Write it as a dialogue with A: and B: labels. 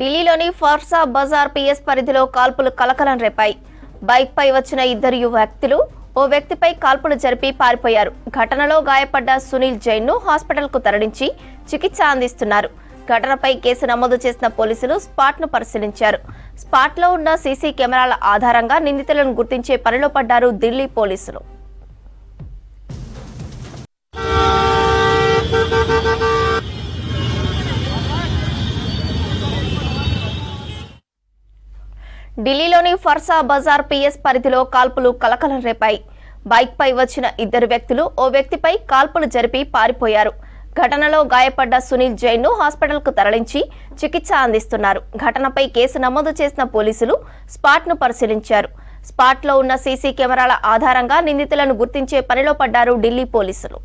A: ఢిల్లీలోని ఫర్సా బజార్ పిఎస్ పరిధిలో కాల్పులు కలకలం రేపాయి. బైక్ పై వచ్చిన ఇద్దరు వ్యక్తులు ఓ వ్యక్తిపై కాల్పులు జరిపి పారిపోయారు. ఘటనలో గాయపడ్డ సునీల్ జైన్ ను హాస్పిటల్ కు తరలించి చికిత్స అందిస్తున్నారు. ఘటనపై కేసు నమోదు చేసిన పోలీసులు స్పాట్ ను పరిశీలించారు. స్పాట్ లో ఉన్న సీసీ కెమెరాల ఆధారంగా నిందితులను గుర్తించే పనిలో పడ్డారు ఢిల్లీ పోలీసులు. ఢిల్లీలోని ఫర్సా బజార్ పిఎస్ పరిధిలో కాల్పులు కలకలం రేపాయి. బైక్ పై వచ్చిన ఇద్దరు వ్యక్తులు ఓ వ్యక్తిపై కాల్పులు జరిపి పారిపోయారు. ఘటనలో గాయపడ్డ సునీల్ జైన్ ను హాస్పిటల్ కు తరలించి చికిత్స అందిస్తున్నారు. ఘటనపై కేసు నమోదు చేసిన పోలీసులు స్పాట్ ను పరిశీలించారు. స్పాట్ లో ఉన్న సీసీ కెమెరాల ఆధారంగా నిందితులను గుర్తించే పనిలో పడ్డారు ఢిల్లీ పోలీసులు.